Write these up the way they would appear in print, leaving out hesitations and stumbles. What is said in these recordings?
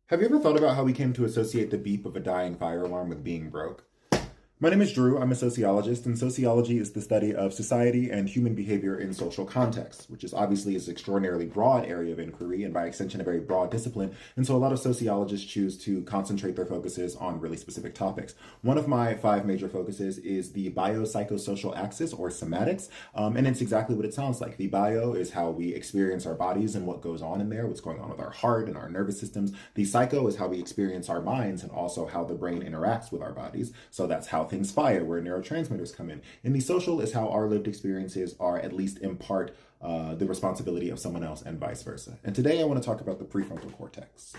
Have you ever thought about how we came to associate the beep of a dying fire alarm with being broke? My name is Drew. I'm a sociologist, and sociology is the study of society and human behavior in social contexts, which is obviously an extraordinarily broad area of inquiry and by extension a very broad discipline. And so a lot of sociologists choose to concentrate their focuses on really specific topics. One of my 5 major focuses is the biopsychosocial axis, or somatics, and it's exactly what it sounds like. The bio is how we experience our bodies and what goes on in there, what's going on with our heart and our nervous systems. The psycho is how we experience our minds and also how the brain interacts with our bodies. So that's how things fire, where neurotransmitters come in. And the social is how our lived experiences are, at least in part, the responsibility of someone else and vice versa. And today I want to talk about the prefrontal cortex.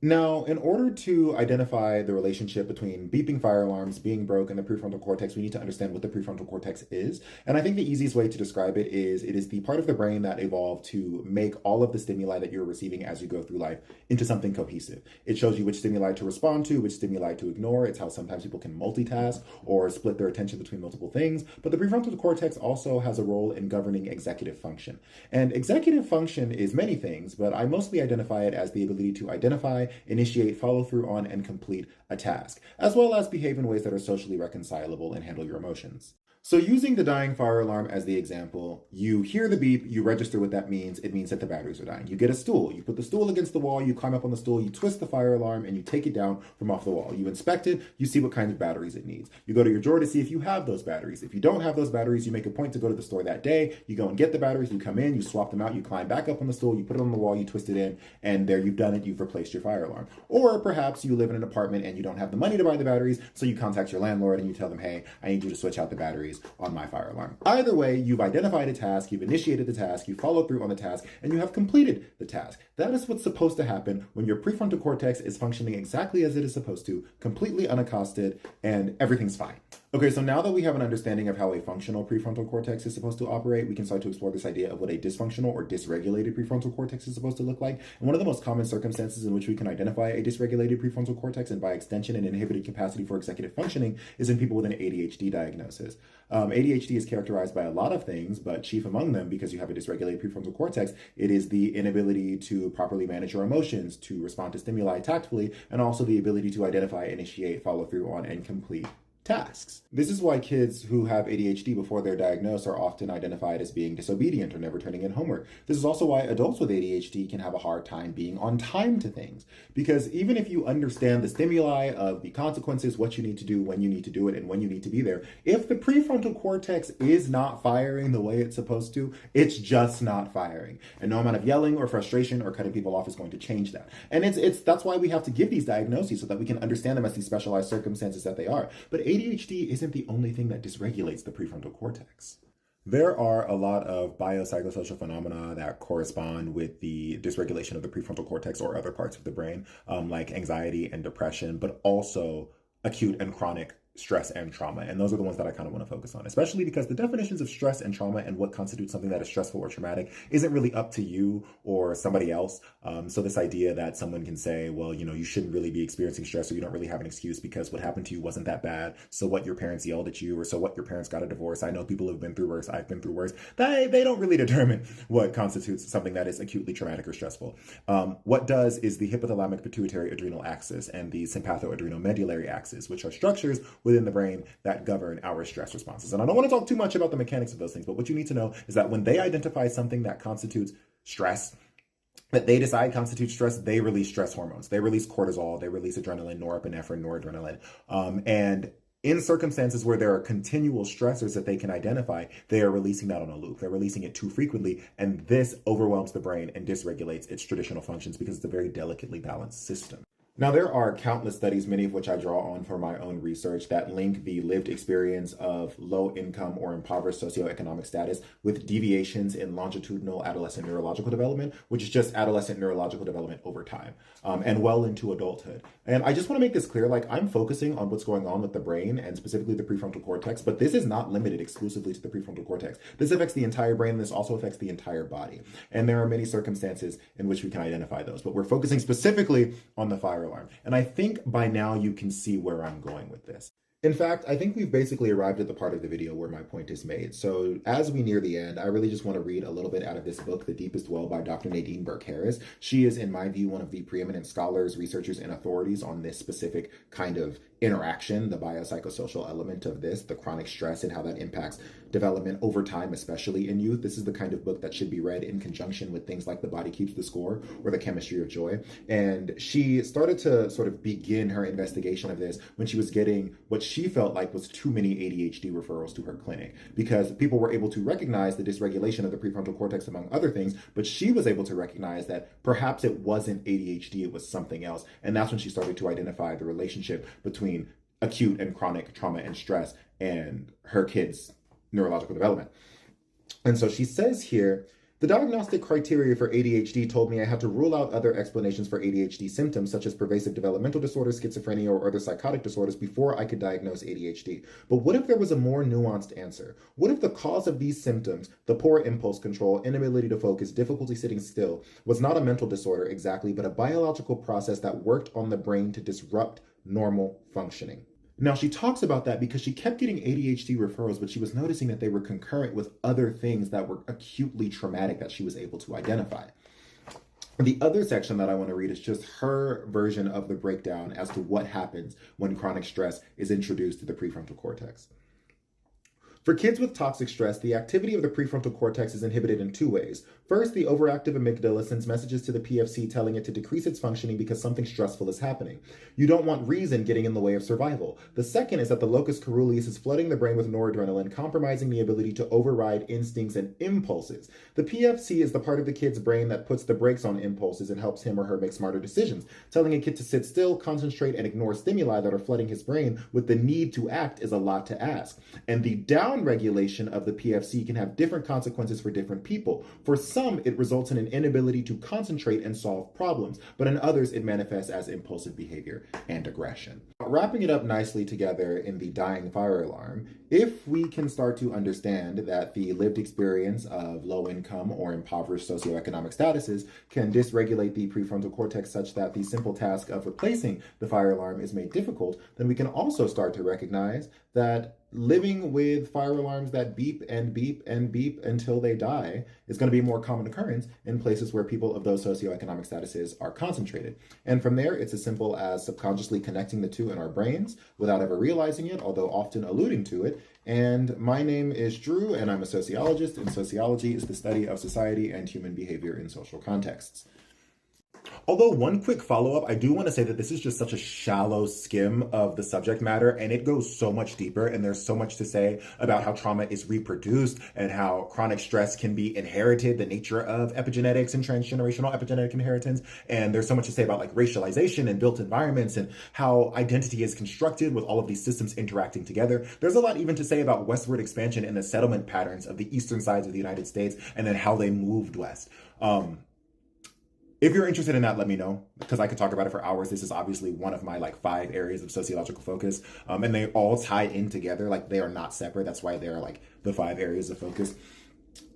Now, in order to identify the relationship between beeping fire alarms, being broke, and the prefrontal cortex, we need to understand what the prefrontal cortex is. And I think the easiest way to describe it is the part of the brain that evolved to make all of the stimuli that you're receiving as you go through life into something cohesive. It shows you which stimuli to respond to, which stimuli to ignore. It's how sometimes people can multitask or split their attention between multiple things. But the prefrontal cortex also has a role in governing executive function. And executive function is many things, but I mostly identify it as the ability to identify, initiate, follow through on, and complete a task, as well as behave in ways that are socially reconcilable and handle your emotions. So using the dying fire alarm as the example, you hear the beep, you register what that means. It means that the batteries are dying. You get a stool, you put the stool against the wall, you climb up on the stool, you twist the fire alarm, and you take it down from off the wall. You inspect it, you see what kind of batteries it needs. You go to your drawer to see if you have those batteries. If you don't have those batteries, you make a point to go to the store that day, you go and get the batteries, you come in, you swap them out, you climb back up on the stool, you put it on the wall, you twist it in, and there you've done it, you've replaced your fire alarm. Or perhaps you live in an apartment and you don't have the money to buy the batteries, so you contact your landlord and you tell them, hey, I need you to switch out the batteries on my fire alarm. Either way, you've identified a task, you've initiated the task, you followed through on the task, and you have completed the task. That is what's supposed to happen when your prefrontal cortex is functioning exactly as it is supposed to, completely unaccosted, and everything's fine. Okay, so now that we have an understanding of how a functional prefrontal cortex is supposed to operate, we can start to explore this idea of what a dysfunctional or dysregulated prefrontal cortex is supposed to look like. And one of the most common circumstances in which we can identify a dysregulated prefrontal cortex, and by extension an inhibited capacity for executive functioning, is in people with an ADHD diagnosis. ADHD is characterized by a lot of things, but chief among them, because you have a dysregulated prefrontal cortex, it is the inability to properly manage your emotions, to respond to stimuli tactfully, and also the ability to identify, initiate, follow through on, and complete tasks. This is why kids who have ADHD before they're diagnosed are often identified as being disobedient or never turning in homework. This is also why adults with ADHD can have a hard time being on time to things. Because even if you understand the stimuli of the consequences, what you need to do, when you need to do it, and when you need to be there, if the prefrontal cortex is not firing the way it's supposed to, it's just not firing. And no amount of yelling or frustration or cutting people off is going to change that. And that's why we have to give these diagnoses so that we can understand them as these specialized circumstances that they are. But ADHD isn't the only thing that dysregulates the prefrontal cortex. There are a lot of biopsychosocial phenomena that correspond with the dysregulation of the prefrontal cortex or other parts of the brain, like anxiety and depression, but also acute and chronic stress and trauma. And those are the ones that I kind of want to focus on, especially because the definitions of stress and trauma and what constitutes something that is stressful or traumatic isn't really up to you or somebody else. So this idea that someone can say, well, you shouldn't really be experiencing stress, or you don't really have an excuse because what happened to you wasn't that bad. So what, your parents yelled at you, or so what, your parents got a divorce. I know people have been through worse. I've been through worse. They don't really determine what constitutes something that is acutely traumatic or stressful. What does is the hypothalamic pituitary adrenal axis and the sympathoadrenal medullary axis, which are structures within the brain that govern our stress responses. And I don't want to talk too much about the mechanics of those things, but what you need to know is that when they identify something that constitutes stress, that they decide constitutes stress, they release stress hormones. They release cortisol, they release adrenaline, norepinephrine, noradrenaline. And in circumstances where there are continual stressors that they can identify, they are releasing that on a loop. They're releasing it too frequently, and this overwhelms the brain and dysregulates its traditional functions because it's a very delicately balanced system. Now, there are countless studies, many of which I draw on for my own research, that link the lived experience of low income or impoverished socioeconomic status with deviations in longitudinal adolescent neurological development, which is just adolescent neurological development over time, and well into adulthood. And I just want to make this clear, I'm focusing on what's going on with the brain and specifically the prefrontal cortex, but this is not limited exclusively to the prefrontal cortex. This affects the entire brain, and this also affects the entire body. And there are many circumstances in which we can identify those, but we're focusing specifically on the fire alarm. And I think by now you can see where I'm going with this. In fact, I think we've basically arrived at the part of the video where my point is made. So as we near the end, I really just want to read a little bit out of this book, The Deepest Well by Dr. Nadine Burke-Harris. She is, in my view, one of the preeminent scholars, researchers, and authorities on this specific kind of interaction, the biopsychosocial element of this, the chronic stress and how that impacts development over time, especially in youth. This is the kind of book that should be read in conjunction with things like The Body Keeps the Score or The Chemistry of Joy. And she started to sort of begin her investigation of this when she was getting what she felt like was too many ADHD referrals to her clinic, because people were able to recognize the dysregulation of the prefrontal cortex, among other things, but she was able to recognize that perhaps it wasn't ADHD, it was something else. And that's when she started to identify the relationship between acute and chronic trauma and stress and her kids' neurological development. And so she says here, the diagnostic criteria for ADHD told me I had to rule out other explanations for ADHD symptoms, such as pervasive developmental disorders, schizophrenia, or other psychotic disorders before I could diagnose ADHD. But what if there was a more nuanced answer? What if the cause of these symptoms, the poor impulse control, inability to focus, difficulty sitting still, was not a mental disorder exactly, but a biological process that worked on the brain to disrupt normal functioning? Now, she talks about that because she kept getting ADHD referrals, but she was noticing that they were concurrent with other things that were acutely traumatic that she was able to identify. The other section that I want to read is just her version of the breakdown as to what happens when chronic stress is introduced to the prefrontal cortex. For kids with toxic stress, the activity of the prefrontal cortex is inhibited in two ways. First, the overactive amygdala sends messages to the PFC telling it to decrease its functioning because something stressful is happening. You don't want reason getting in the way of survival. The second is that the locus coeruleus is flooding the brain with noradrenaline, compromising the ability to override instincts and impulses. The PFC is the part of the kid's brain that puts the brakes on impulses and helps him or her make smarter decisions. Telling a kid to sit still, concentrate, and ignore stimuli that are flooding his brain with the need to act is a lot to ask. And the downregulation of the PFC can have different consequences for different people. For some, it results in an inability to concentrate and solve problems, but in others, it manifests as impulsive behavior and aggression. Wrapping it up nicely together in the dying fire alarm, if we can start to understand that the lived experience of low income or impoverished socioeconomic statuses can dysregulate the prefrontal cortex such that the simple task of replacing the fire alarm is made difficult, then we can also start to recognize that living with fire alarms that beep and beep and beep until they die is going to be a more common occurrence in places where people of those socioeconomic statuses are concentrated. And from there, it's as simple as subconsciously connecting the two in our brains without ever realizing it, although often alluding to it. And my name is Drew, and I'm a sociologist, and sociology is the study of society and human behavior in social contexts. Although one quick follow-up, I do want to say that this is just such a shallow skim of the subject matter, and it goes so much deeper, and there's so much to say about how trauma is reproduced and how chronic stress can be inherited, the nature of epigenetics and transgenerational epigenetic inheritance. And there's so much to say about like racialization and built environments and how identity is constructed with all of these systems interacting together. There's a lot even to say about westward expansion and the settlement patterns of the eastern sides of the United States and then how they moved west. If you're interested in that, let me know, because I could talk about it for hours. This is obviously one of my like 5 areas of sociological focus, and they all tie in together. Like they are not separate. That's why they're like the 5 areas of focus.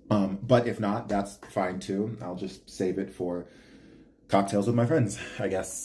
But if not, that's fine too. I'll just save it for cocktails with my friends, I guess.